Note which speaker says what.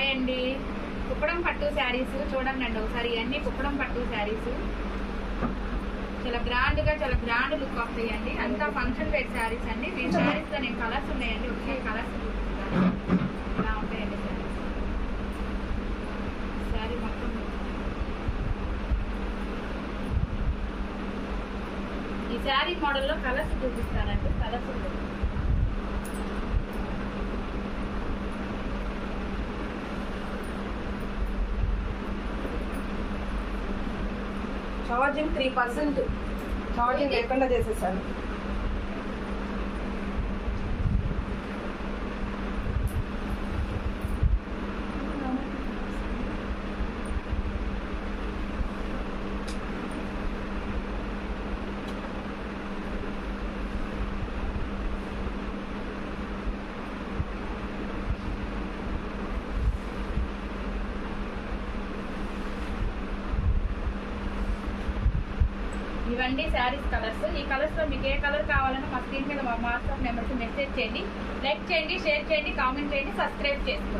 Speaker 1: Hi అండి. కుప్పడం పట్టు శారీస్ చూడండి అండి ఒకసారి. ఇవన్నీ కుప్పడం పట్టు శారీస్ చాలా గ్రాండ్ గా, చాలా గ్రాండ్ లుక్ వస్తాయండి. అంతా ఫంక్షన్ వేర్ శారీస్ అండి. ఈ శారీస్ లో నేను కలర్స్ ఉన్నాయండి. ఒకే కలర్స్ చూపిస్తాను. ఇలా ఉంటాయండి శారీస్. శారీ మొత్తం ఈ శారీ మోడల్లో కలర్స్ చూపిస్తానండి. కలర్స్
Speaker 2: చార్జింగ్ 3% చార్జింగ్ లేకుండా చేసేసాను.
Speaker 1: ఇవన్నీ శారీస్ కలర్స్. ఈ కలర్స్ లో మీకు ఏ కలర్ కావాలన్నా మా స్క్రీన్ మీద మా వాట్సాప్ నెంబర్కి మెసేజ్ చేయండి. లైక్ చేయండి, షేర్ చేయండి, కామెంట్ చేయండి, సబ్స్క్రైబ్ చేసుకోండి.